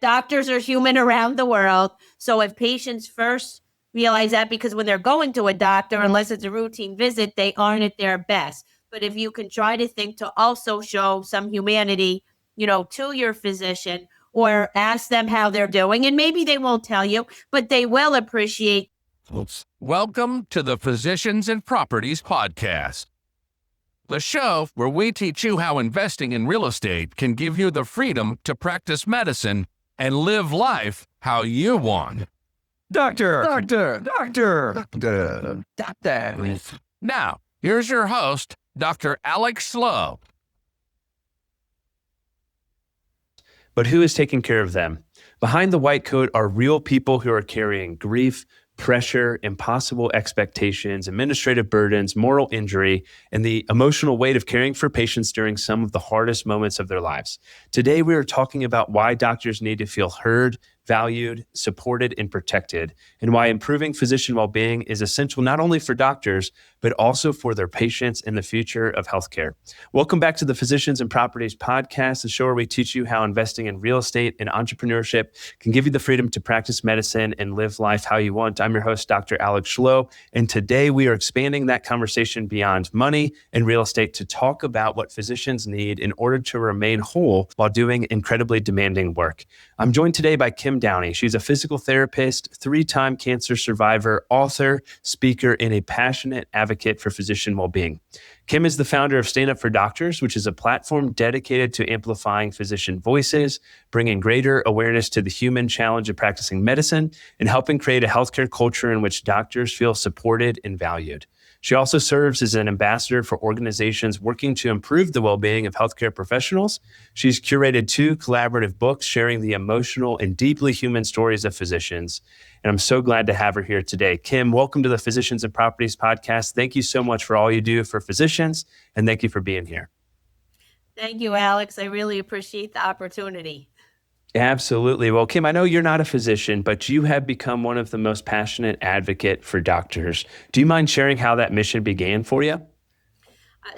Doctors are human around the world. So if patients first realize that, because when they're going to a doctor, unless it's a routine visit, they aren't at their best. But if you can try to think to also show some humanity, to your physician, or ask them how they're doing, and maybe they won't tell you, but they will appreciate. Welcome to the Physicians and Properties Podcast, the show where we teach you how investing in real estate can give you the freedom to practice medicine and live life how you want. Doctor. Now, here's your host, Dr. 𝐓𝐢𝐦𝐞𝐬𝐿. But who is taking care of them? Behind the white coat are real people who are carrying grief, pressure, impossible expectations, administrative burdens, moral injury, and the emotional weight of caring for patients during some of the hardest moments of their lives. Today, we are talking about why doctors need to feel heard, valued, supported, and protected, and why improving physician well-being is essential not only for doctors, but also for their patients and the future of healthcare. Welcome back to the Physicians and Properties Podcast, the show where we teach you how investing in real estate and entrepreneurship can give you the freedom to practice medicine and live life how you want. I'm your host, Dr. 𝐓𝐢𝐦𝐞𝐬𝐿, and today we are expanding that conversation beyond money and real estate to talk about what physicians need in order to remain whole while doing incredibly demanding work. I'm joined today by Kim Downey. She's a physical therapist, 3-time cancer survivor, author, speaker, and a passionate advocate for physician well-being. Kim is the founder of Stand Up for Doctors, which is a platform dedicated to amplifying physician voices, bringing greater awareness to the human challenge of practicing medicine, and helping create a healthcare culture in which doctors feel supported and valued. She also serves as an ambassador for organizations working to improve the well-being of healthcare professionals. She's curated 2 collaborative books sharing the emotional and deeply human stories of physicians. And I'm so glad to have her here today. Kim, welcome to the Physicians and Properties Podcast. Thank you so much for all you do for physicians, and thank you for being here. Thank you, Alex. I really appreciate the opportunity. Absolutely. Well, Kim, I know you're not a physician, but you have become one of the most passionate advocates for doctors. Do you mind sharing how that mission began for you?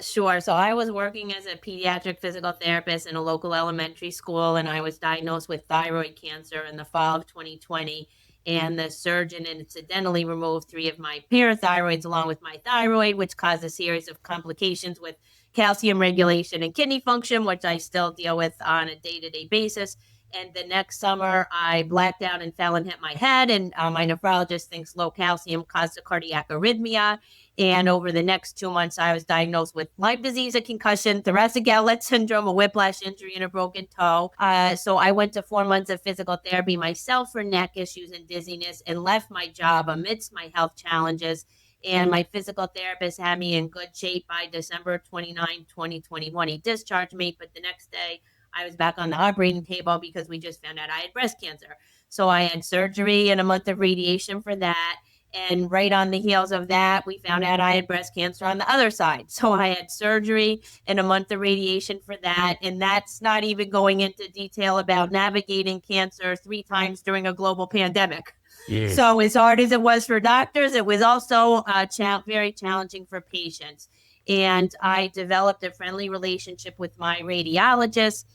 Sure. So I was working as a pediatric physical therapist in a local elementary school, and I was diagnosed with thyroid cancer in the fall of 2020. And the surgeon incidentally removed 3 of my parathyroids along with my thyroid, which caused a series of complications with calcium regulation and kidney function, which I still deal with on a day-to-day basis. And the next summer, I blacked out and fell and hit my head. And my nephrologist thinks low calcium caused a cardiac arrhythmia. And over the next 2 months, I was diagnosed with Lyme disease, a concussion, thoracic outlet syndrome, a whiplash injury, and a broken toe. So I went to 4 months of physical therapy myself for neck issues and dizziness, and left my job amidst my health challenges. And my physical therapist had me in good shape by December 29, 2021. He discharged me, but the next day, I was back on the operating table because we just found out I had breast cancer. So I had surgery and a month of radiation for that. And right on the heels of that, we found out I had breast cancer on the other side. So I had surgery and a month of radiation for that. And that's not even going into detail about navigating cancer 3 times during a global pandemic. Yes. So as hard as it was for doctors, it was also very challenging for patients. And I developed a friendly relationship with my radiologist.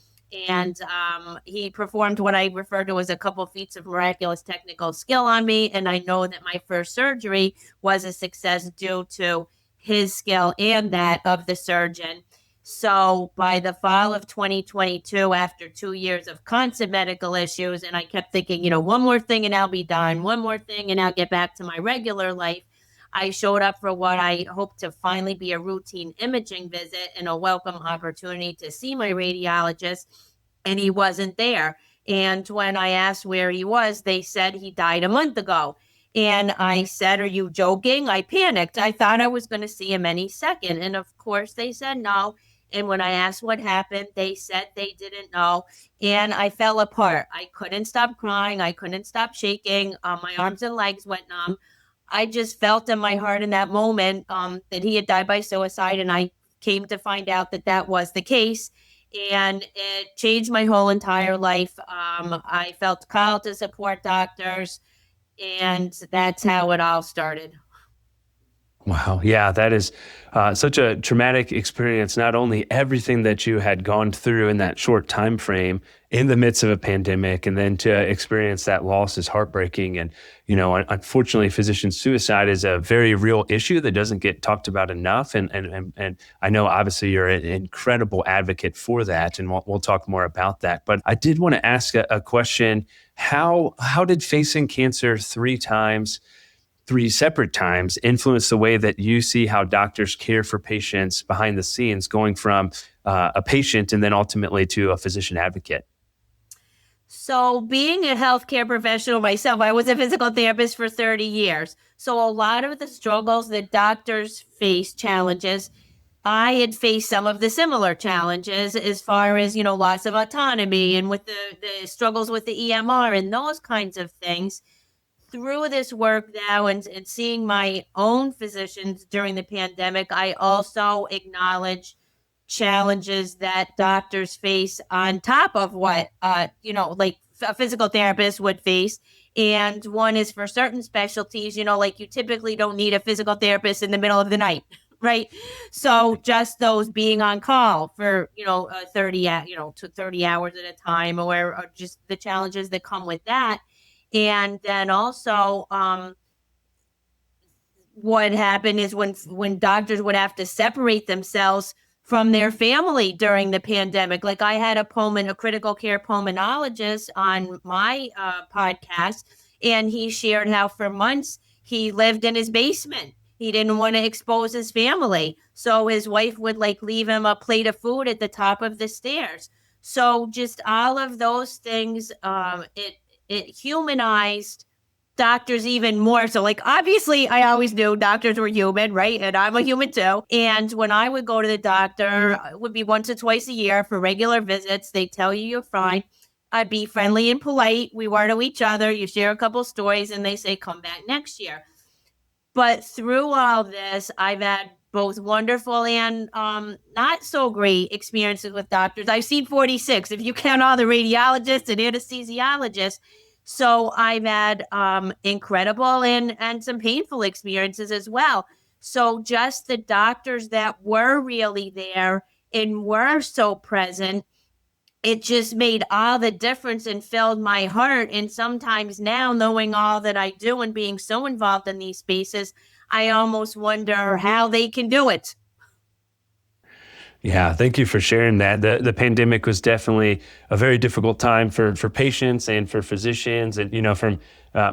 And he performed what I refer to as a couple feats of miraculous technical skill on me. And I know that my first surgery was a success due to his skill and that of the surgeon. So by the fall of 2022, after 2 years of constant medical issues, and I kept thinking, one more thing and I'll be done, one more thing and I'll get back to my regular life, I showed up for what I hope to finally be a routine imaging visit and a welcome opportunity to see my radiologist, and he wasn't there. And when I asked where he was, they said he died a month ago. And I said, "Are you joking?" I panicked. I thought I was going to see him any second. And of course, they said no. And when I asked what happened, they said they didn't know. And I fell apart. I couldn't stop crying. I couldn't stop shaking. My arms and legs went numb. I just felt in my heart in that moment that he had died by suicide. And I came to find out that that was the case. And it changed my whole entire life. I felt called to support doctors. And that's how it all started. Wow. Yeah, that is such a traumatic experience. Not only everything that you had gone through in that short time frame in the midst of a pandemic, and then to experience that loss is heartbreaking. And, unfortunately, physician suicide is a very real issue that doesn't get talked about enough. And I know obviously you're an incredible advocate for that, and we'll talk more about that. But I did want to ask a question. How did facing cancer three separate times influence the way that you see how doctors care for patients behind the scenes, going from a patient and then ultimately to a physician advocate? So being a healthcare professional myself, I was a physical therapist for 30 years. So a lot of the struggles that doctors face, challenges, I had faced some of the similar challenges as far as, loss of autonomy and with the struggles with the EMR and those kinds of things. Through this work now and seeing my own physicians during the pandemic, I also acknowledge challenges that doctors face on top of what, like a physical therapist would face. And one is for certain specialties, like you typically don't need a physical therapist in the middle of the night, right? So just those being on call for, 30 hours at a time, or just the challenges that come with that. And then also, what happened is when doctors would have to separate themselves from their family during the pandemic. Like I had a critical care pulmonologist on my podcast, and he shared how for months he lived in his basement. He didn't want to expose his family. So his wife would leave him a plate of food at the top of the stairs. So just all of those things, it humanized doctors even more. So obviously I always knew doctors were human, right? And I'm a human too. And when I would go to the doctor, it would be once or twice a year for regular visits. They tell you you're fine. I'd be friendly and polite. We were to each other. You share a couple stories and they say, come back next year. But through all this, I've had both wonderful and not so great experiences with doctors. I've seen 46, if you count all the radiologists and anesthesiologists. So I've had incredible and some painful experiences as well. So just the doctors that were really there and were so present, it just made all the difference and filled my heart. And sometimes now, knowing all that I do and being so involved in these spaces, I almost wonder how they can do it. Yeah, thank you for sharing that. The pandemic was definitely a very difficult time for patients and for physicians. And, from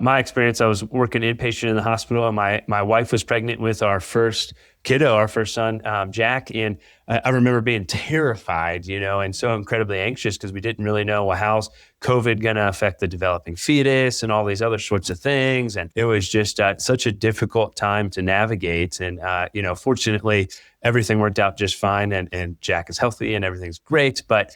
my experience, I was working inpatient in the hospital, and my wife was pregnant with our first kiddo, our first son, Jack. And I remember being terrified, and so incredibly anxious because we didn't really know, well, how's COVID going to affect the developing fetus and all these other sorts of things. And it was just such a difficult time to navigate. And, fortunately, everything worked out just fine, and Jack is healthy and everything's great. But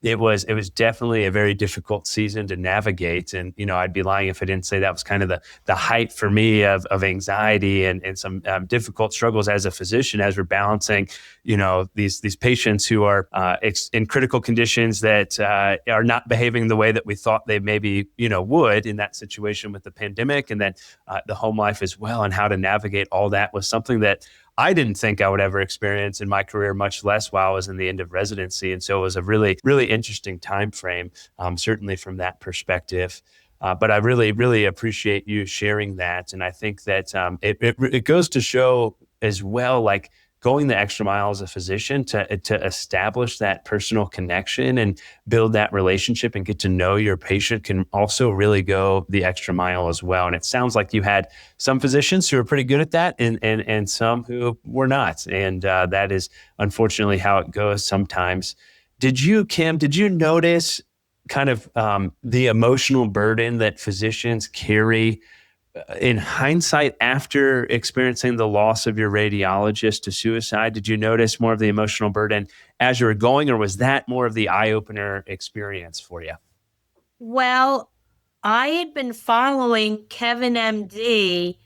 it was definitely a very difficult season to navigate. And, I'd be lying if I didn't say that was kind of the height for me of anxiety and some difficult struggles as a physician, as we're balancing, these patients who are in critical conditions that are not behaving the way that we thought they maybe, would in that situation with the pandemic, and then the home life as well, and how to navigate all that was something that I didn't think I would ever experience in my career, much less while I was in the end of residency. And so it was a really, really interesting time frame, certainly from that perspective. But I really, really appreciate you sharing that. And I think that it goes to show as well, going the extra mile as a physician to establish that personal connection and build that relationship and get to know your patient can also really go the extra mile as well. And it sounds like you had some physicians who are pretty good at that and some who were not. And that is unfortunately how it goes sometimes. Kim, did you notice kind of the emotional burden that physicians carry in hindsight after experiencing the loss of your radiologist to suicide? Did you notice more of the emotional burden as you were going, or was that more of the eye-opener experience for you? Well, I had been following Kevin MD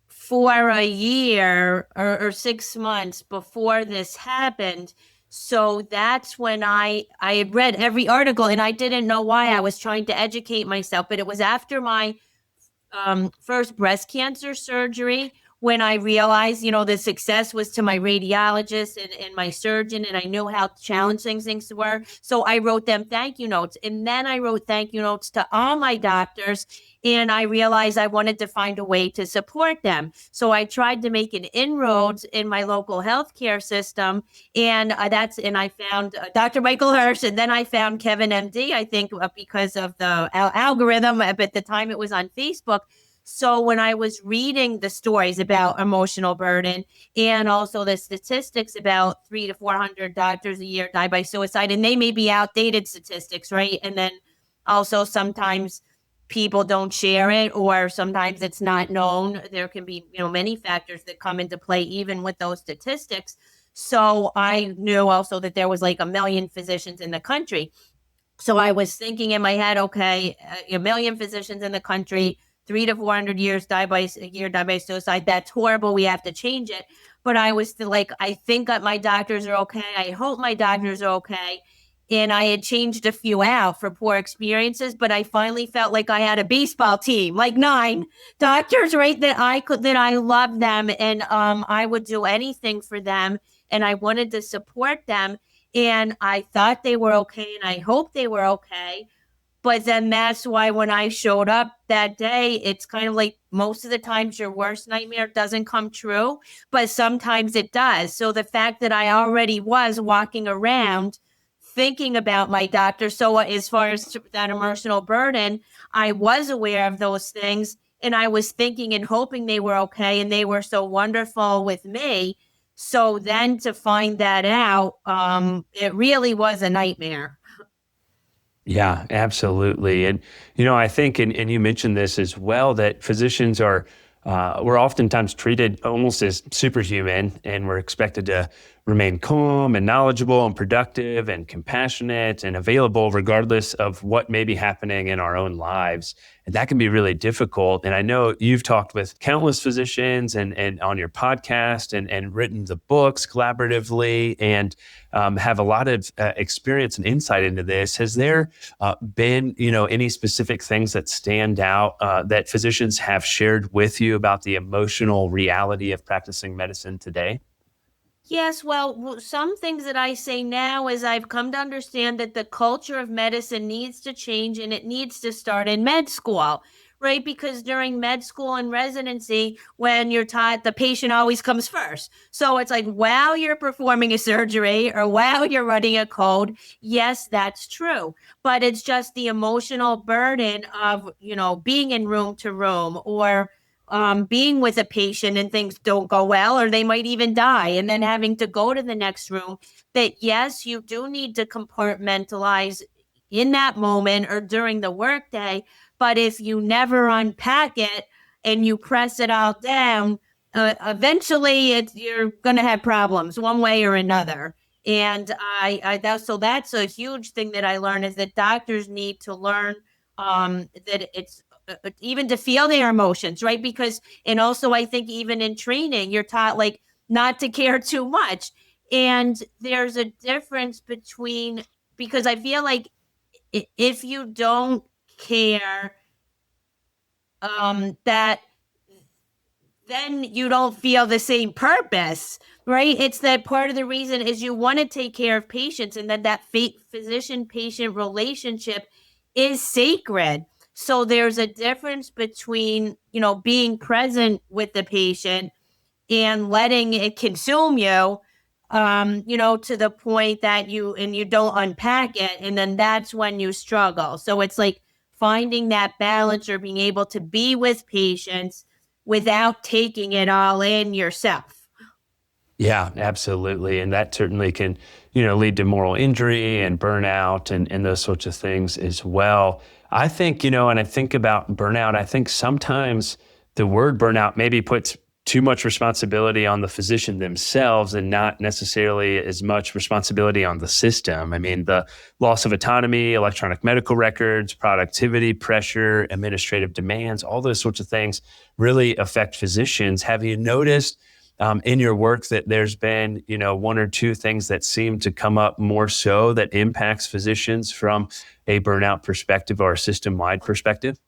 for a year or 6 months before this happened. So that's when I had read every article, and I didn't know why. I was trying to educate myself, but it was after my first breast cancer surgery when I realized, the success was to my radiologist and my surgeon, and I knew how challenging things were. So I wrote them thank you notes. And then I wrote thank you notes to all my doctors. And I realized I wanted to find a way to support them. So I tried to make an inroads in my local healthcare system. And I found Dr. Michael Hirsch, and then I found Kevin MD, I think because of the algorithm. At the time it was on Facebook. So when I was reading the stories about emotional burden and also the statistics about 300 to 400 doctors a year die by suicide, and they may be outdated statistics, right? And then also sometimes people don't share it, or sometimes it's not known. There can be, many factors that come into play even with those statistics. So I knew also that there was like 1 million physicians in the country. So I was thinking in my head, okay, 1 million physicians in the country, 300 to 400 years die by suicide. That's horrible. We have to change it. But I was still like, I think that my doctors are okay. I hope my doctors are okay. And I had changed a few out for poor experiences, but I finally felt like I had a baseball team, like 9 doctors, right? That I loved them, and I would do anything for them, and I wanted to support them, and I thought they were okay, and I hoped they were okay. But then that's why when I showed up that day, it's kind of like most of the times your worst nightmare doesn't come true, but sometimes it does. So the fact that I already was walking around thinking about my doctor. So as far as that emotional burden, I was aware of those things, and I was thinking and hoping they were okay, and they were so wonderful with me. So then to find that out, it really was a nightmare. Yeah, absolutely. And, I think, and you mentioned this as well, that physicians we're oftentimes treated almost as superhuman, and we're expected to remain calm and knowledgeable and productive and compassionate and available regardless of what may be happening in our own lives. And that can be really difficult. And I know you've talked with countless physicians and on your podcast and written the books collaboratively, and have a lot of experience and insight into this. Has there been, any specific things that stand out that physicians have shared with you about the emotional reality of practicing medicine today? Yes, well, some things that I say now is I've come to understand that the culture of medicine needs to change, and it needs to start in med school, right? Because during med school and residency, when you're taught, the patient always comes first. So it's like, while you're performing a surgery or while you're running a code, yes, that's true. But it's just the emotional burden of, being in room to room, or being with a patient and things don't go well, or they might even die, and then having to go to the next room, that yes, you do need to compartmentalize in that moment or during the workday. But if you never unpack it and you press it all down, eventually you're going to have problems one way or another. And so that's a huge thing that I learned, is that doctors need to learn that it's even to feel their emotions, right? Because, and also I think even in training, you're taught like not to care too much. And there's a difference because I feel like if you don't care, that then you don't feel the same purpose, right? It's that part of the reason is you want to take care of patients, and then that physician-patient relationship is sacred. So there's a difference between, being present with the patient and letting it consume you, to the point that you don't unpack it. And then that's when you struggle. So it's like finding that balance, or being able to be with patients without taking it all in yourself. Yeah, absolutely. And that certainly can, lead to moral injury and burnout and those sorts of things as well. I think, and I think about burnout, I think sometimes the word burnout maybe puts too much responsibility on the physician themselves and not necessarily as much responsibility on the system. I mean, the loss of autonomy, electronic medical records, productivity, pressure, administrative demands, all those sorts of things really affect physicians. Have you noticed in your work that there's been, 1 or 2 things that seem to come up more so that impacts physicians from a burnout perspective or a system-wide perspective?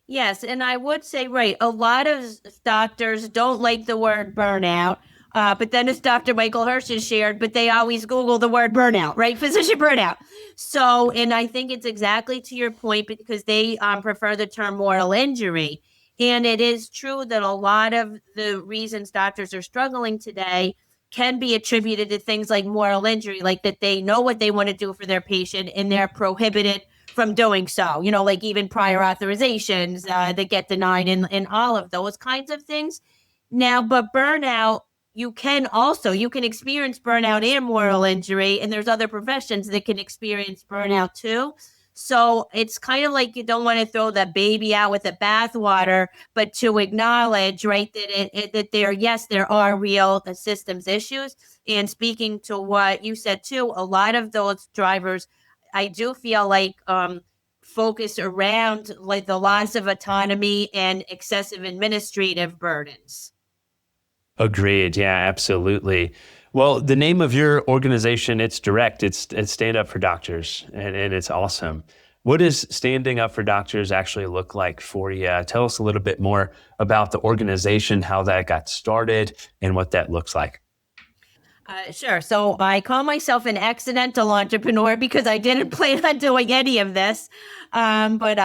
Yes, and I would say, right, a lot of doctors don't like the word burnout. But then as Dr. Michael H has shared, but they always Google the word burnout, right? Physician burnout. So, and I think it's exactly to your point because they prefer the term moral injury. And it is true that a lot of the reasons doctors are struggling today can be attributed to things like moral injury, like that they know what they want to do for their patient and they're prohibited from doing so, like even prior authorizations that get denied and all of those kinds of things. Now, but burnout, you can experience burnout and moral injury, and there's other professions that can experience burnout too. So it's kind of like you don't want to throw the baby out with the bathwater, but to acknowledge, right, that there are real systems issues. And speaking to what you said too, a lot of those drivers, I do feel like focus around like the loss of autonomy and excessive administrative burdens. Agreed. Yeah, absolutely. Well, the name of your organization, it's direct. It's Stand Up for Doctors, and it's awesome. What does Standing Up for Doctors actually look like for you? Tell us a little bit more about the organization, how that got started, and what that looks like. Sure. So I call myself an accidental entrepreneur because I didn't plan on doing any of this. But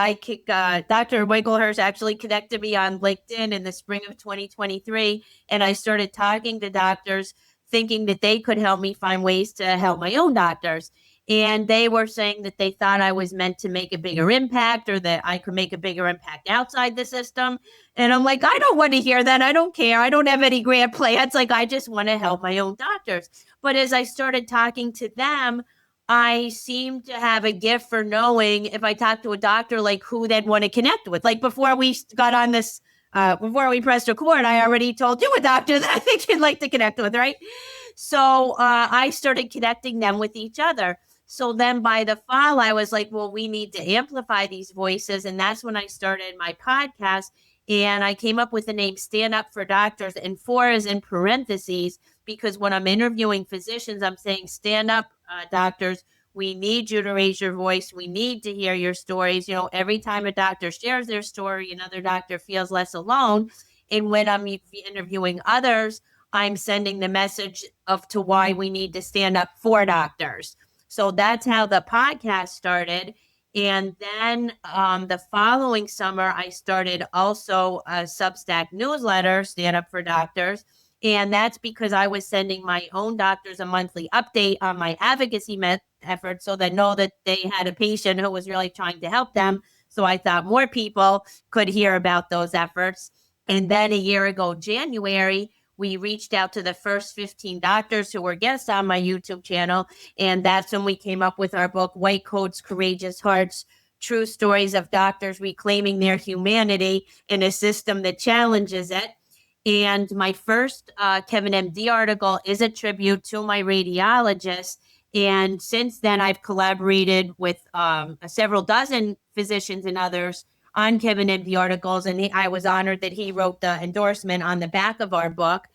Dr. Michael H actually connected me on LinkedIn in the spring of 2023. And I started talking to doctors thinking that they could help me find ways to help my own doctors. And they were saying that they thought I was meant to make a bigger impact or that I could make a bigger impact outside the system. And I'm like, I don't want to hear that. I don't care. I don't have any grand plans. Like, I just want to help my own doctors. But as I started talking to them, I seemed to have a gift for knowing if I talked to a doctor, like who they'd want to connect with. Like before we got on this, before we pressed record, I already told you a doctor that I think you'd like to connect with, right? So I started connecting them with each other. So then by the fall, I was like, well, we need to amplify these voices. And that's when I started my podcast. And I came up with the name Stand Up for Doctors, and four is in parentheses, because when I'm interviewing physicians, I'm saying, stand up, doctors. We need you to raise your voice. We need to hear your stories. Every time a doctor shares their story, another doctor feels less alone. And when I'm interviewing others, I'm sending the message to why we need to stand up for doctors. So that's how the podcast started. And then the following summer, I started also a Substack newsletter, Stand Up for Doctors. And that's because I was sending my own doctors a monthly update on my advocacy efforts so they know that they had a patient who was really trying to help them. So I thought more people could hear about those efforts. And then a year ago, January, we reached out to the first 15 doctors who were guests on my YouTube channel. And that's when we came up with our book, White Coats, Courageous Hearts, True Stories of Doctors Reclaiming Their Humanity in a System That Challenges It. And my first Kevin MD article is a tribute to my radiologist. And since then, I've collaborated with several dozen physicians and others on Kevin MD articles. And I was honored that he wrote the endorsement on the back of our book.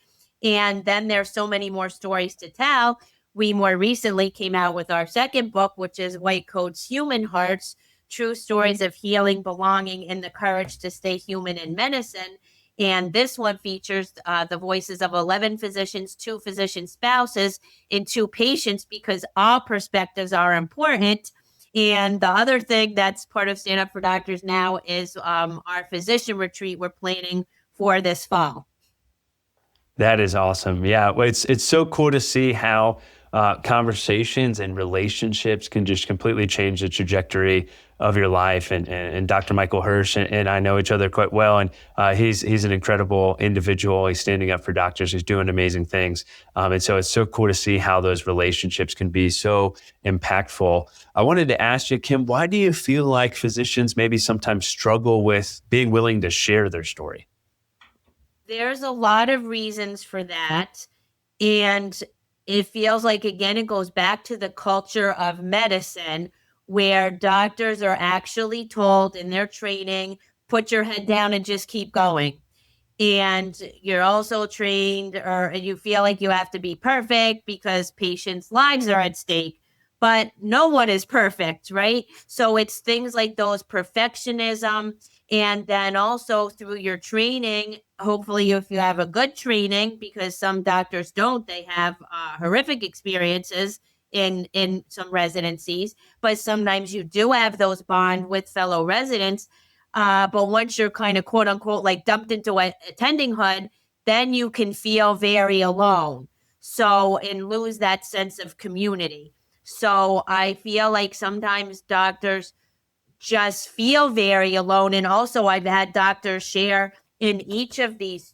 And then there's so many more stories to tell. We more recently came out with our second book, which is White Coats, Human Hearts, True Stories of Healing, Belonging, and the Courage to Stay Human in Medicine. And this one features the voices of 11 physicians, 2 physician spouses, and 2 patients, because all perspectives are important. And the other thing that's part of Stand Up for Doctors now is our physician retreat we're planning for this fall. That is awesome. Yeah, well, it's so cool to see how conversations and relationships can just completely change the trajectory of your life. And Dr. Michael H and I know each other quite well, and he's an incredible individual. He's standing up for doctors. He's doing amazing things, and so it's so cool to see how those relationships can be so impactful. I wanted to ask you, Kim, why do you feel like physicians maybe sometimes struggle with being willing to share their story? There's a lot of reasons for that. And it feels like, again, it goes back to the culture of medicine where doctors are actually told in their training, put your head down and just keep going. And you're also trained, or you feel like you have to be perfect because patients' lives are at stake. but no one is perfect, right? So it's things like those perfectionism. And then also through your training, hopefully if you have a good training, because some doctors don't, they have horrific experiences in some residencies, but sometimes you do have those bond with fellow residents. But once you're kind of quote unquote like dumped into a attending HUD, then you can feel very alone. So, and lose that sense of community. So I feel like sometimes doctors just feel very alone. And also I've had doctors share in each of these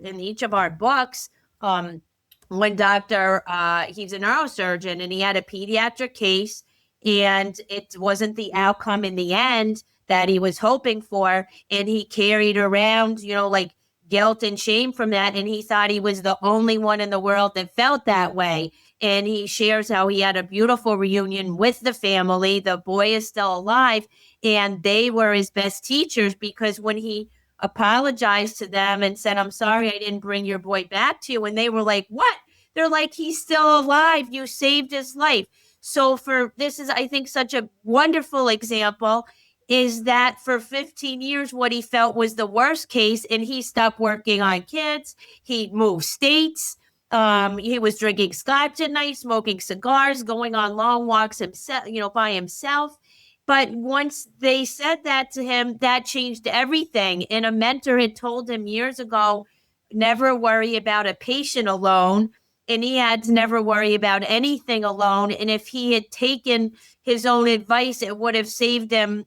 in each of our books, one doctor, he's a neurosurgeon and he had a pediatric case and it wasn't the outcome in the end that he was hoping for. And he carried around, like guilt and shame from that. And he thought he was the only one in the world that felt that way. And he shares how he had a beautiful reunion with the family. The boy is still alive and they were his best teachers, because when he apologized to them and said, "I'm sorry, I didn't bring your boy back to you." And they were like, "What?" They're like, "He's still alive. You saved his life." So this is, I think, such a wonderful example, is that for 15 years, what he felt was the worst case, and he stopped working on kids. He moved states. He was drinking scotch at night, smoking cigars, going on long walks himself, by himself. But once they said that to him, that changed everything. And a mentor had told him years ago, never worry about a patient alone. And he had to never worry about anything alone. And if he had taken his own advice, it would have saved him,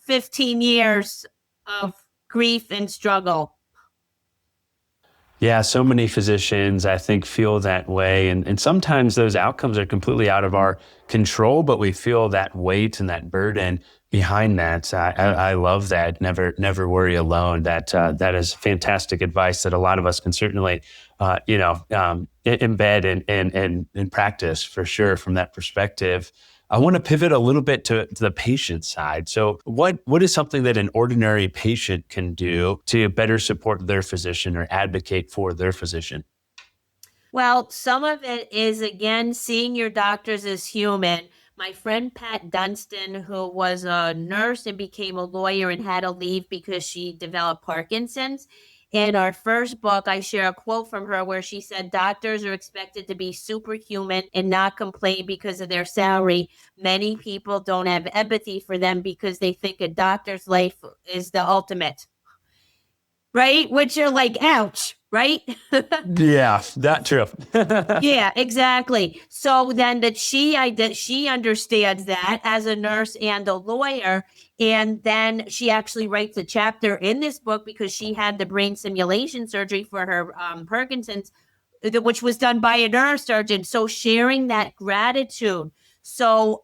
15 years of grief and struggle. Yeah, so many physicians, I think, feel that way. And sometimes those outcomes are completely out of our control, but we feel that weight and that burden behind that. I love that. Never worry alone. That is fantastic advice that a lot of us can certainly, embed and practice for sure from that perspective. I want to pivot a little bit to the patient side. So what is something that an ordinary patient can do to better support their physician or advocate for their physician? Well, some of it is, again, seeing your doctors as human. My friend Pat Dunstan, who was a nurse and became a lawyer and had to leave because she developed Parkinson's. In our first book, I share a quote from her where she said, "Doctors are expected to be superhuman and not complain because of their salary. Many people don't have empathy for them because they think a doctor's life is the ultimate." Right? Which you're like, ouch, right? Yeah, that true. Yeah, exactly. So then she understands that as a nurse and a lawyer. And then she actually writes a chapter in this book because she had the brain simulation surgery for her Parkinson's, which was done by a neurosurgeon. So sharing that gratitude. So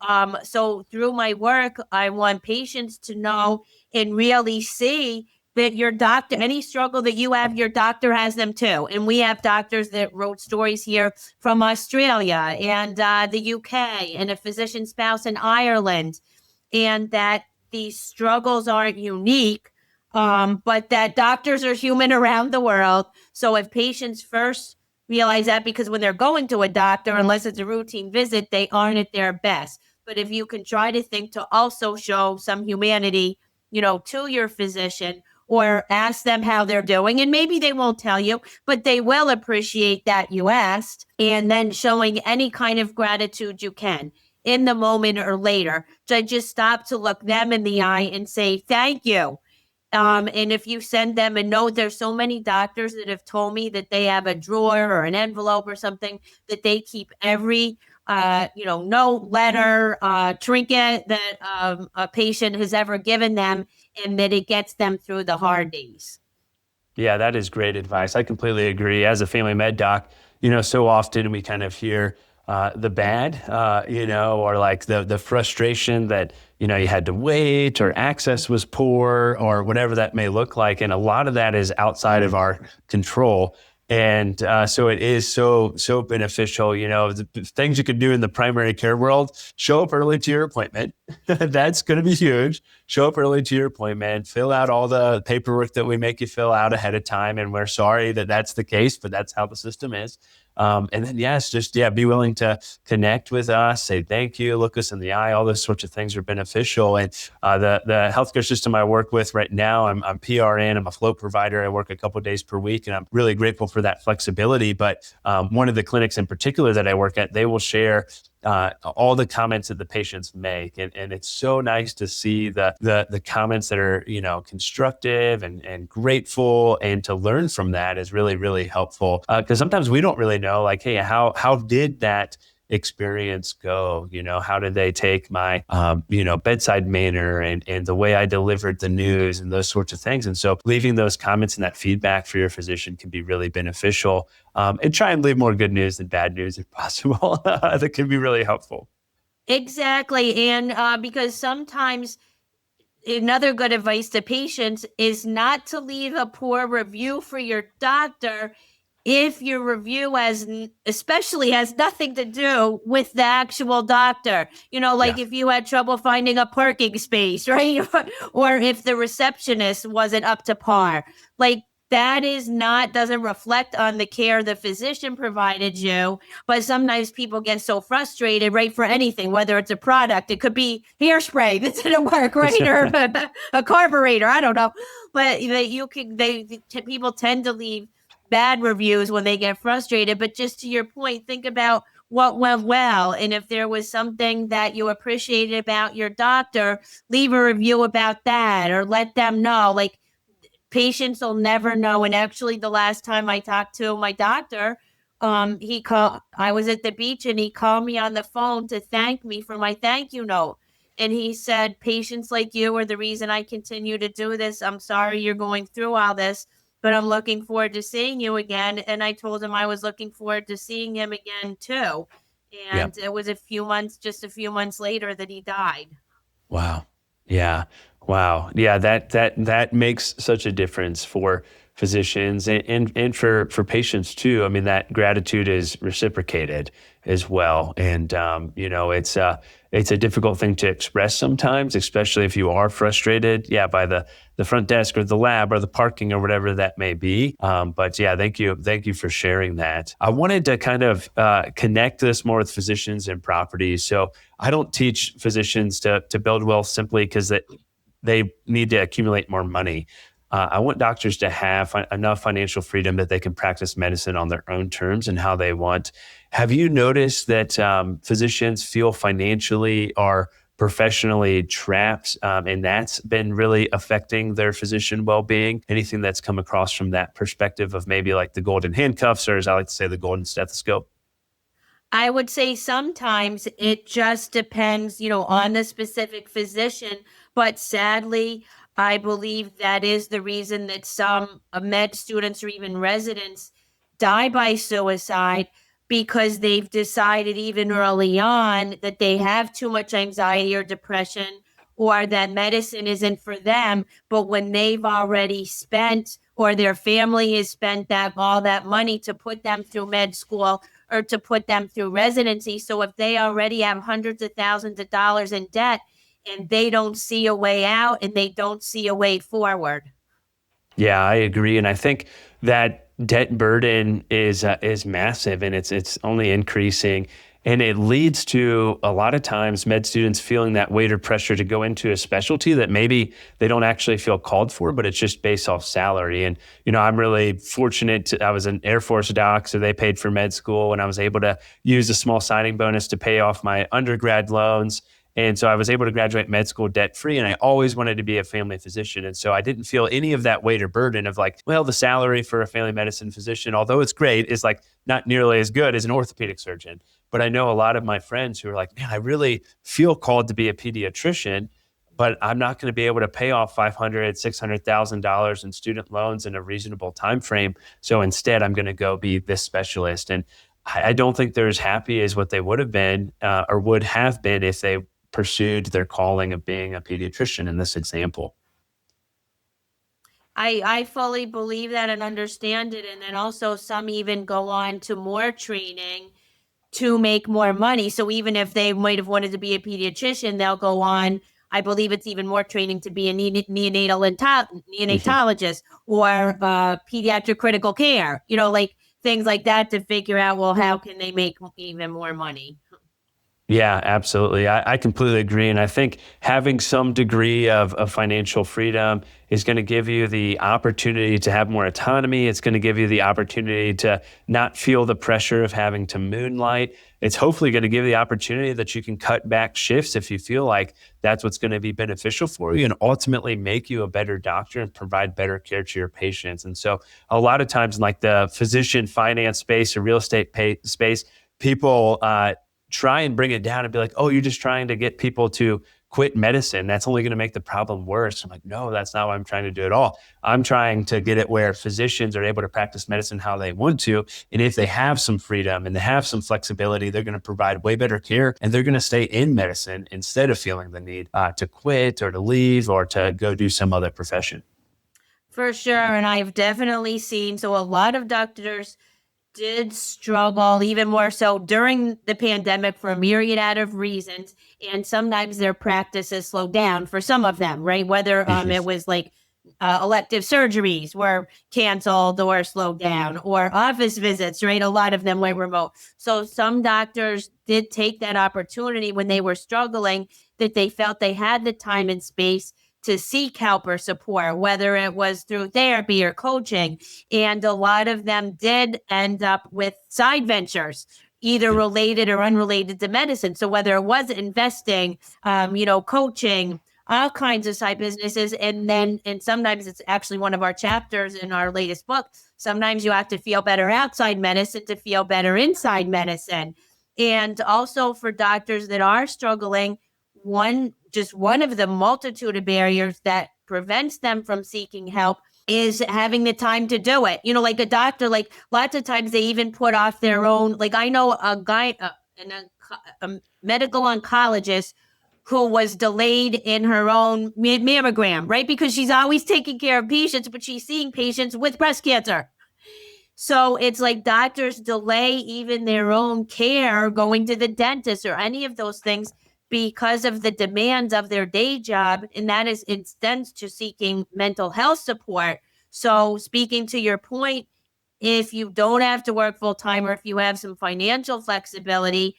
through my work, I want patients to know and really see that your doctor, any struggle that you have, your doctor has them too. And we have doctors that wrote stories here from Australia and the UK and a physician spouse in Ireland, and that these struggles aren't unique, but that doctors are human around the world. So if patients first realize that, because when they're going to a doctor, unless it's a routine visit, they aren't at their best. But if you can try to think to also show some humanity, to your physician, or ask them how they're doing. And maybe they won't tell you, but they will appreciate that you asked. And then showing any kind of gratitude you can in the moment or later, to just stop to look them in the eye and say, thank you. And if you send them a note, there's so many doctors that have told me that they have a drawer or an envelope or something that they keep every note, letter, trinket that a patient has ever given them, and that it gets them through the hard days. Yeah, that is great advice. I completely agree. As a family med doc, so often we kind of hear the bad, or like the frustration that, you had to wait or access was poor or whatever that may look like. And a lot of that is outside of our control. And so it is so beneficial, the things you can do in the primary care world. Show up early to your appointment. That's going to be huge. Show up early to your appointment, fill out all the paperwork that we make you fill out ahead of time. And we're sorry that that's the case, but that's how the system is. And then, yes, just, be willing to connect with us, say thank you, look us in the eye. All those sorts of things are beneficial. And the healthcare system I work with right now, I'm PRN, I'm a float provider. I work a couple of days per week, and I'm really grateful for that flexibility. But one of the clinics in particular that I work at, they will share all the comments that the patients make. And it's so nice to see the comments that are, constructive and grateful, and to learn from that is really, really helpful. Because sometimes we don't really know, like, hey, how did that experience go? How did they take my, bedside manner and the way I delivered the news and those sorts of things. And so leaving those comments and that feedback for your physician can be really beneficial. And try and leave more good news than bad news if possible. That can be really helpful. Exactly. And because sometimes another good advice to patients is not to leave a poor review for your doctor if your review especially has nothing to do with the actual doctor. If you had trouble finding a parking space, right? Or if the receptionist wasn't up to par, that doesn't reflect on the care the physician provided you. But sometimes people get so frustrated, right, for anything, whether it's a product, it could be hairspray that didn't work, right, or a carburetor, I don't know. But people tend to leave bad reviews when they get frustrated. But just to your point, think about what went well. And if there was something that you appreciated about your doctor, leave a review about that, or let them know. Patients will never know. And actually, the last time I talked to my doctor, I was at the beach, and he called me on the phone to thank me for my thank you note. And he said, patients like you are the reason I continue to do this. I'm sorry you're going through all this, but I'm looking forward to seeing you again. And I told him I was looking forward to seeing him again too. And It was just a few months later that he died. Wow. Yeah. Wow. Yeah. That makes such a difference for physicians and for patients too. I mean, that gratitude is reciprocated as well. And, it's a difficult thing to express sometimes, especially if you are frustrated, by the front desk or the lab or the parking or whatever that may be. But thank you for sharing that. I wanted to kind of connect this more with physicians and properties. So I don't teach physicians to build wealth simply because they need to accumulate more money. I want doctors to have enough financial freedom that they can practice medicine on their own terms and how they want. Have you noticed that physicians feel financially or professionally trapped, and that's been really affecting their physician well-being? Anything that's come across from that perspective of maybe like the golden handcuffs, or as I like to say, the golden stethoscope? I would say sometimes it just depends, on the specific physician. But sadly, I believe that is the reason that some med students or even residents die by suicide, because they've decided even early on that they have too much anxiety or depression, or that medicine isn't for them. But when they've already spent, or their family has spent all that money to put them through med school or to put them through residency. So if they already have hundreds of thousands of dollars in debt, and they don't see a way out, and they don't see a way forward. Yeah, I agree. And I think that debt burden is massive, and it's only increasing. And it leads to a lot of times med students feeling that weight or pressure to go into a specialty that maybe they don't actually feel called for, but it's just based off salary. And, I'm really fortunate. I was an Air Force doc, so they paid for med school, and I was able to use a small signing bonus to pay off my undergrad loans. And so I was able to graduate med school debt-free, and I always wanted to be a family physician. And so I didn't feel any of that weight or burden of the salary for a family medicine physician, although it's great, is not nearly as good as an orthopedic surgeon. But I know a lot of my friends who are like, man, I really feel called to be a pediatrician, but I'm not going to be able to pay off $500,000, $600,000 in student loans in a reasonable time frame. So instead, I'm going to go be this specialist. And I don't think they're as happy as what they would have been or would have been if they pursued their calling of being a pediatrician in this example. I fully believe that and understand it. And then also some even go on to more training to make more money. So even if they might have wanted to be a pediatrician, they'll go on. I believe it's even more training to be a neonatologist or pediatric critical care, things like that to figure out, well, how can they make even more money? Yeah, absolutely. I completely agree. And I think having some degree of financial freedom is going to give you the opportunity to have more autonomy. It's going to give you the opportunity to not feel the pressure of having to moonlight. It's hopefully going to give you the opportunity that you can cut back shifts if you feel like that's what's going to be beneficial for you and ultimately make you a better doctor and provide better care to your patients. And so a lot of times in like the physician finance space or real estate space, people try and bring it down and be like, oh, you're just trying to get people to quit medicine. That's only going to make the problem worse. I'm like, no, that's not what I'm trying to do at all. I'm trying to get it where physicians are able to practice medicine how they want to. And if they have some freedom and they have some flexibility, they're going to provide way better care and they're going to stay in medicine instead of feeling the need to quit or to leave or to go do some other profession. For sure. And I've definitely seen, so a lot of doctors did struggle even more so during the pandemic for a myriad of reasons. And sometimes their practices slowed down for some of them, right? Whether it was like elective surgeries were canceled or slowed down, or office visits, right? A lot of them went remote. So some doctors did take that opportunity when they were struggling, that they felt they had the time and space to seek help or support, whether it was through therapy or coaching. And a lot of them did end up with side ventures, either related or unrelated to medicine. So whether it was investing, coaching, all kinds of side businesses. And sometimes it's actually one of our chapters in our latest book. Sometimes you have to feel better outside medicine to feel better inside medicine. And also for doctors that are struggling, one of the multitude of barriers that prevents them from seeking help is having the time to do it. Like a doctor, like lots of times they even put off their own, like I know a guy, a medical oncologist who was delayed in her own mammogram, right? Because she's always taking care of patients, but she's seeing patients with breast cancer. So it's like doctors delay even their own care, going to the dentist or any of those things, because of the demands of their day job, and that is extends to seeking mental health support. So speaking to your point, if you don't have to work full time or if you have some financial flexibility,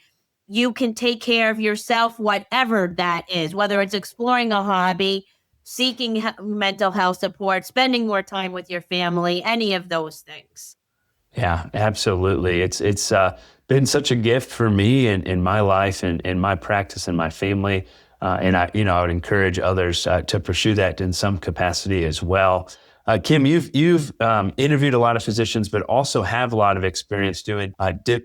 you can take care of yourself, whatever that is, whether it's exploring a hobby, seeking mental health support, spending more time with your family, any of those things. Yeah, absolutely. It's been such a gift for me in my life and in my practice and my family. And I would encourage others to pursue that in some capacity as well. Kim, you've interviewed a lot of physicians, but also have a lot of experience doing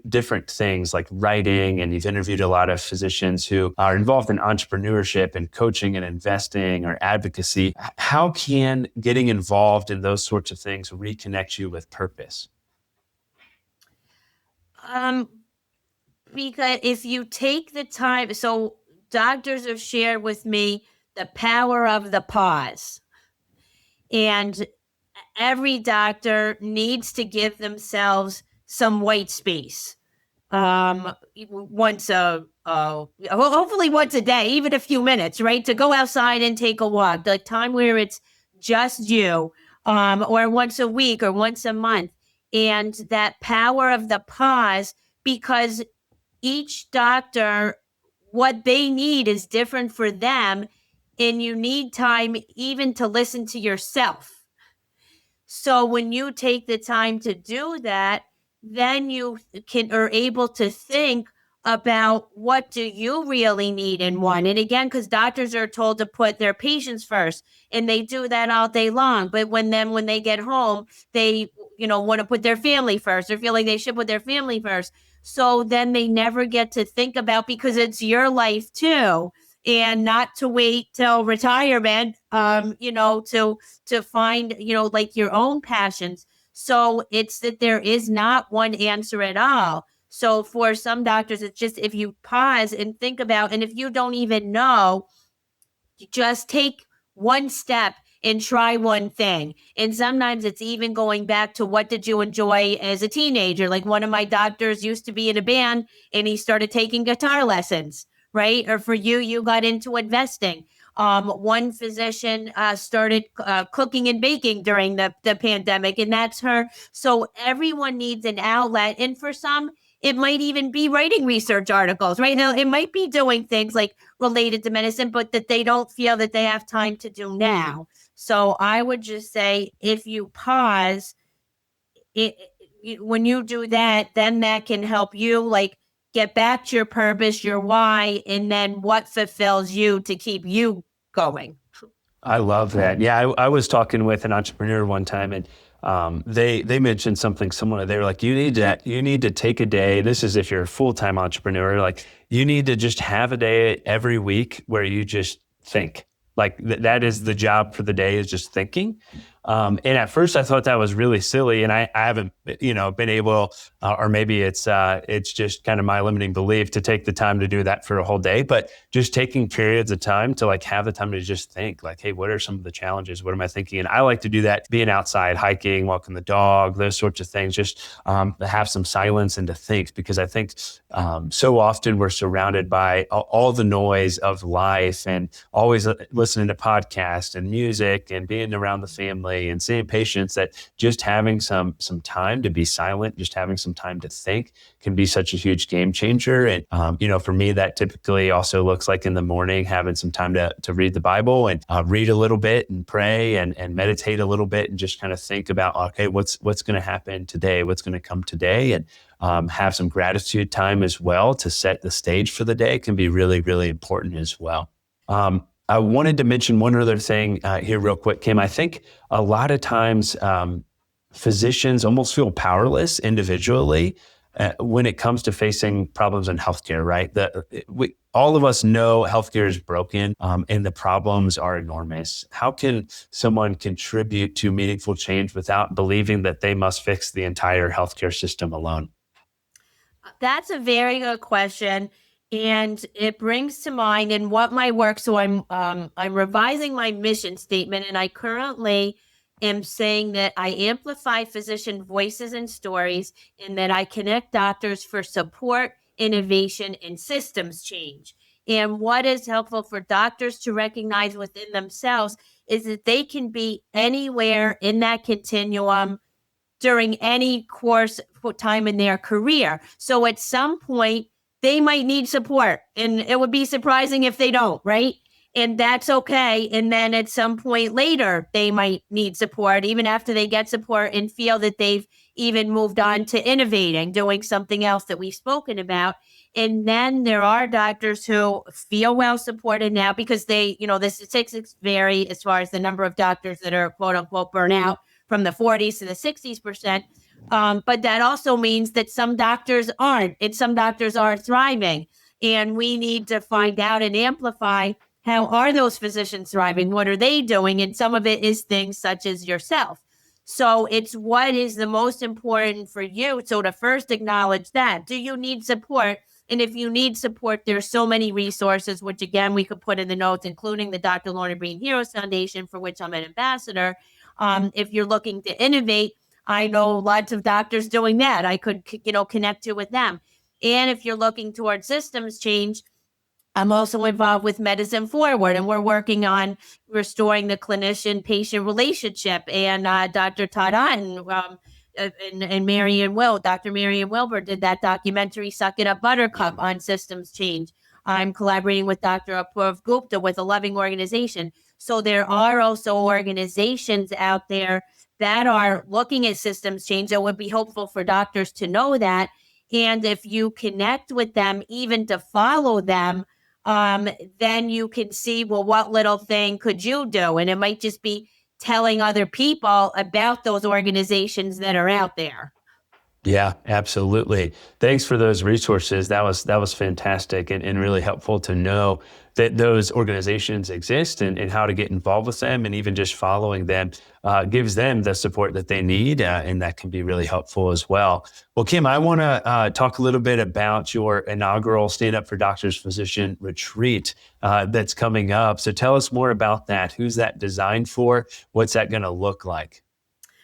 different things like writing, and you've interviewed a lot of physicians who are involved in entrepreneurship and coaching and investing or advocacy. How can getting involved in those sorts of things reconnect you with purpose? Because if you take the time, so doctors have shared with me the power of the pause. And every doctor needs to give themselves some white space. Hopefully once a day, even a few minutes, right? To go outside and take a walk, the time where it's just you, or once a week or once a month. And that power of the pause, because each doctor, what they need is different for them. And you need time even to listen to yourself. So when you take the time to do that, then you are able to think about what do you really need and want. And again, because doctors are told to put their patients first, and they do that all day long. But when they get home, they want to put their family first, or feel like they should put their family first. So then they never get to think about, because it's your life too. And not to wait till retirement, to find, like your own passions. So it's that there is not one answer at all. So for some doctors, it's just if you pause and think about, and if you don't even know, just take one step and try one thing. And sometimes it's even going back to, what did you enjoy as a teenager? Like one of my doctors used to be in a band and he started taking guitar lessons. Right? Or for you got into investing. One physician started cooking and baking during the pandemic, and that's her. So everyone needs an outlet. And for some, it might even be writing research articles, right? Now, it might be doing things like related to medicine, but that they don't feel that they have time to do now. So I would just say, if you pause, when you do that, then that can help you like get back to your purpose, your why, and then what fulfills you to keep you going. I love that. Yeah, I was talking with an entrepreneur one time, and they mentioned something similar. They were like, you need to take a day. This is if you're a full-time entrepreneur, like you need to just have a day every week where you just think. Like that is the job for the day, is just thinking. And at first I thought that was really silly, and I haven't, been able, or maybe it's just kind of my limiting belief to take the time to do that for a whole day. But just taking periods of time to like have the time to just think, like, hey, what are some of the challenges? What am I thinking? And I like to do that, being outside, hiking, walking the dog, those sorts of things. Just have some silence and to think, because I think so often we're surrounded by all the noise of life and always listening to podcasts and music and being around the family and seeing patients, that just having some time to be silent, just having some time to think can be such a huge game changer. And, for me, that typically also looks like in the morning, having some time to read the Bible and read a little bit and pray and meditate a little bit and just kind of think about, okay, what's going to happen today? What's going to come today? And have some gratitude time as well to set the stage for the day can be really, really important as well. I wanted to mention one other thing here real quick, Kim. I think a lot of times physicians almost feel powerless individually when it comes to facing problems in healthcare, right? All of us know healthcare is broken and the problems are enormous. How can someone contribute to meaningful change without believing that they must fix the entire healthcare system alone? That's a very good question. And it brings to mind in what my work. So I'm revising my mission statement, and I currently am saying that I amplify physician voices and stories, and that I connect doctors for support, innovation, and systems change. And what is helpful for doctors to recognize within themselves is that they can be anywhere in that continuum during any course time in their career. So at some point, they might need support, and it would be surprising if they don't, right? And that's okay. And then at some point later, they might need support, even after they get support and feel that they've even moved on to innovating, doing something else that we've spoken about. And then there are doctors who feel well supported now because the statistics vary as far as the number of doctors that are quote unquote burnout, from the 40s to the 60%. But that also means that some doctors aren't, and some doctors are thriving. And we need to find out and amplify, how are those physicians thriving? What are they doing? And some of it is things such as yourself. So it's what is the most important for you. So to first acknowledge that, do you need support? And if you need support, there's so many resources, which again, we could put in the notes, including the Dr. Lorna Breen Heroes Foundation, for which I'm an ambassador. If you're looking to innovate, I know lots of doctors doing that. I could, connect you with them. And if you're looking towards systems change, I'm also involved with Medicine Forward, and we're working on restoring the clinician-patient relationship. And Dr. Todd Otten and Dr. Marion Wilbur did that documentary, Suck It Up Buttercup, on systems change. I'm collaborating with Dr. Apurv Gupta with a Loving Organization. So there are also organizations out there that are looking at systems change. It would be helpful for doctors to know that. And if you connect with them, even to follow them, then you can see, well, what little thing could you do? And it might just be telling other people about those organizations that are out there. Yeah, absolutely. Thanks for those resources. That was fantastic and really helpful to know that those organizations exist and how to get involved with them, and even just following them gives them the support that they need, and that can be really helpful as well. Well, Kim, I want to talk a little bit about your inaugural Stand Up for Doctors Physician Retreat that's coming up. So tell us more about that. Who's that designed for? What's that going to look like?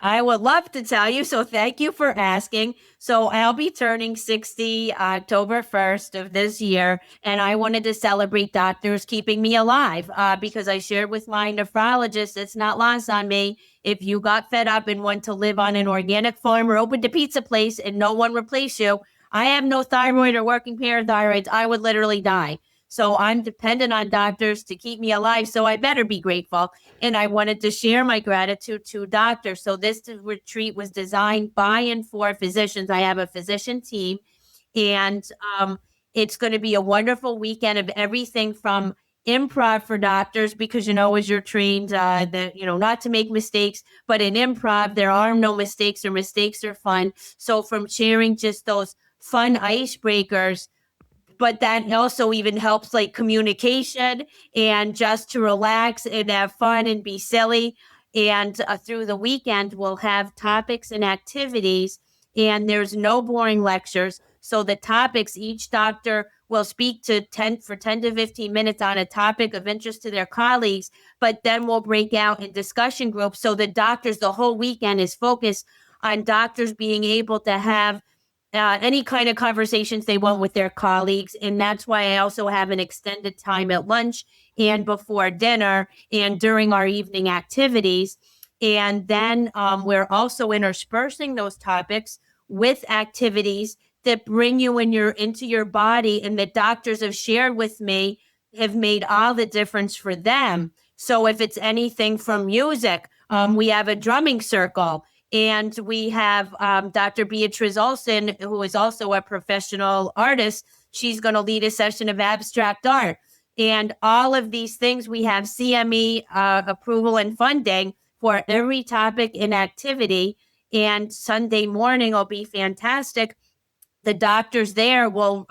I would love to tell you. So thank you for asking. So I'll be turning 60 October 1st of this year. And I wanted to celebrate doctors keeping me alive because I shared with my nephrologist, it's not lost on me. If you got fed up and went to live on an organic farm or opened a pizza place and no one replaced you, I have no thyroid or working parathyroids, I would literally die. So I'm dependent on doctors to keep me alive. So I better be grateful. And I wanted to share my gratitude to doctors. So this retreat was designed by and for physicians. I have a physician team, and it's going to be a wonderful weekend of everything from improv for doctors, because, as you're trained, not to make mistakes, but in improv, there are no mistakes, or mistakes are fun. So from sharing just those fun icebreakers, but that also even helps like communication and just to relax and have fun and be silly. And through the weekend, we'll have topics and activities, and there's no boring lectures. So the topics, each doctor will speak for 10 to 15 minutes on a topic of interest to their colleagues, but then we'll break out in discussion groups. So the whole weekend is focused on doctors being able to have any kind of conversations they want with their colleagues. And that's why I also have an extended time at lunch and before dinner and during our evening activities. And then we're also interspersing those topics with activities that bring you into your body, and that doctors have shared with me have made all the difference for them. So if it's anything from music, we have a drumming circle. And we have Dr. Beatrice Olson, who is also a professional artist. She's going to lead a session of abstract art. And all of these things, we have CME approval and funding for every topic and activity. And Sunday morning will be fantastic. The doctors there will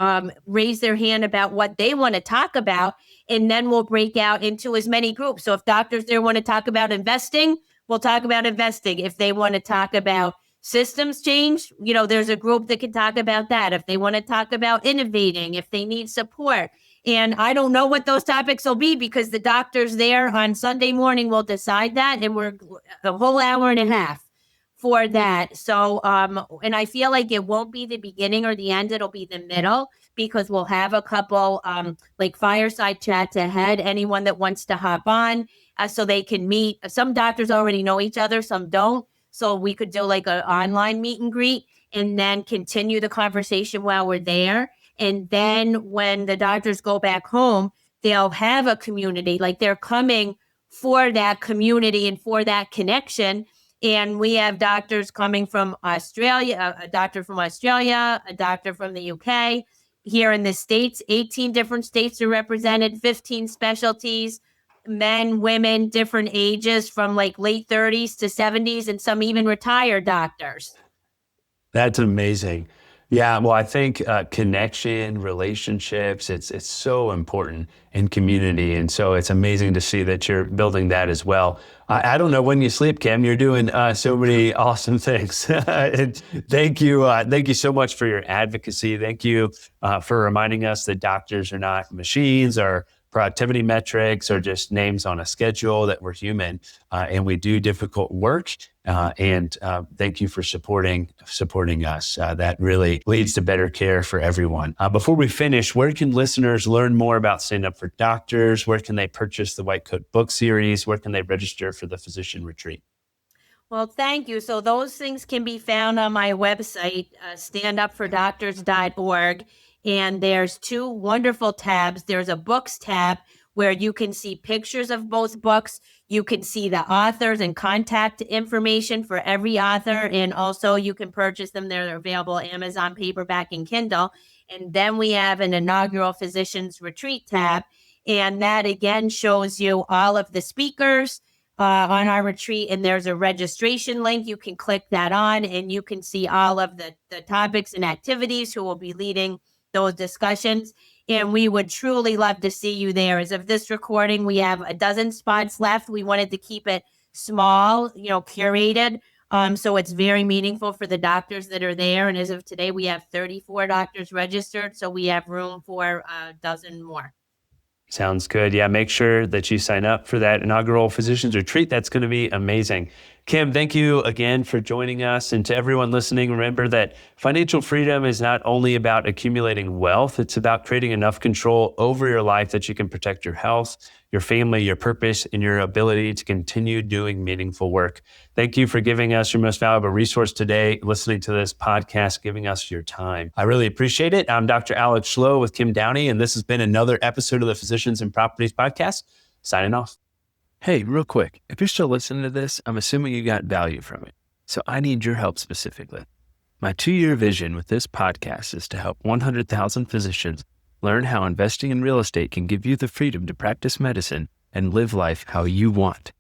raise their hand about what they want to talk about, and then we'll break out into as many groups. So if doctors there want to talk about investing, we'll talk about investing. If they want to talk about systems change, there's a group that can talk about that. If they want to talk about innovating, if they need support. And I don't know what those topics will be, because the doctors there on Sunday morning will decide that. And we're a whole hour and a half for that. So, and I feel like it won't be the beginning or the end. It'll be the middle, because we'll have a couple like fireside chats ahead. Anyone that wants to hop on so they can meet. Some doctors already know each other, some don't. So we could do like an online meet and greet and then continue the conversation while we're there. And then when the doctors go back home, they'll have a community, like they're coming for that community and for that connection. And we have doctors coming from Australia, a doctor from Australia, a doctor from the UK. Here in the States, 18 different states are represented, 15 specialties, men, women, different ages from like late 30s to 70s, and some even retired doctors. That's amazing. Yeah, well, I think connection, relationships, it's so important in community. And so it's amazing to see that you're building that as well. I don't know when you sleep, Kim. You're doing so many awesome things. And thank you so much for your advocacy. Thank you for reminding us that doctors are not machines or productivity metrics or just names on a schedule, that we're human and we do difficult work. And thank you for supporting us. That really leads to better care for everyone. Before we finish, where can listeners learn more about Stand Up for Doctors? Where can they purchase the White Coat book series? Where can they register for the physician retreat? Well, thank you. So those things can be found on my website, standupfordoctors.org. And there's two wonderful tabs. There's a books tab where you can see pictures of both books. You can see the authors and contact information for every author. And also you can purchase them. They're available Amazon, paperback, and Kindle. And then we have an inaugural physicians retreat tab. And that again shows you all of the speakers on our retreat. And there's a registration link. You can click that on and you can see all of the topics and activities who will be leading those discussions. And we would truly love to see you there. As of this recording, we have a dozen spots left. We wanted to keep it small, curated. So it's very meaningful for the doctors that are there. And as of today, we have 34 doctors registered. So we have room for a dozen more. Sounds good. Yeah, make sure that you sign up for that inaugural Physicians Retreat. That's going to be amazing. Kim, thank you again for joining us. And to everyone listening, remember that financial freedom is not only about accumulating wealth, it's about creating enough control over your life that you can protect your health, your family, your purpose, and your ability to continue doing meaningful work. Thank you for giving us your most valuable resource today, listening to this podcast, giving us your time. I really appreciate it. I'm Dr. Alex 𝐓𝐢𝐦𝐞𝐬𝐭𝐚𝐦𝐩𝐬, and this has been another episode of the Physicians and Properties Podcast. Signing off. Hey, real quick, if you're still listening to this, I'm assuming you got value from it. So I need your help specifically. My 2-year vision with this podcast is to help 100,000 physicians learn how investing in real estate can give you the freedom to practice medicine and live life how you want.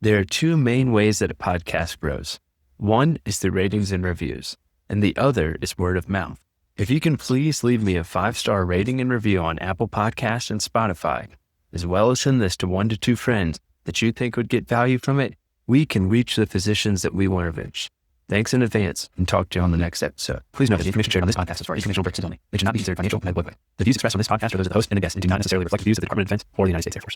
There are 2 main ways that a podcast grows. One is through ratings and reviews, and the other is word of mouth. If you can please leave me a 5-star rating and review on Apple Podcasts and Spotify, as well as send this to 1 to 2 friends that you think would get value from it, we can reach the physicians that we want to reach. Thanks in advance, and talk to you on the next episode. Please note that the information shared on this podcast is for informational purposes only. It should not be considered financial and medical advice. The views expressed on this podcast are those of the host and the guest and do not necessarily reflect the views of the Department of Defense or the United States Air Force.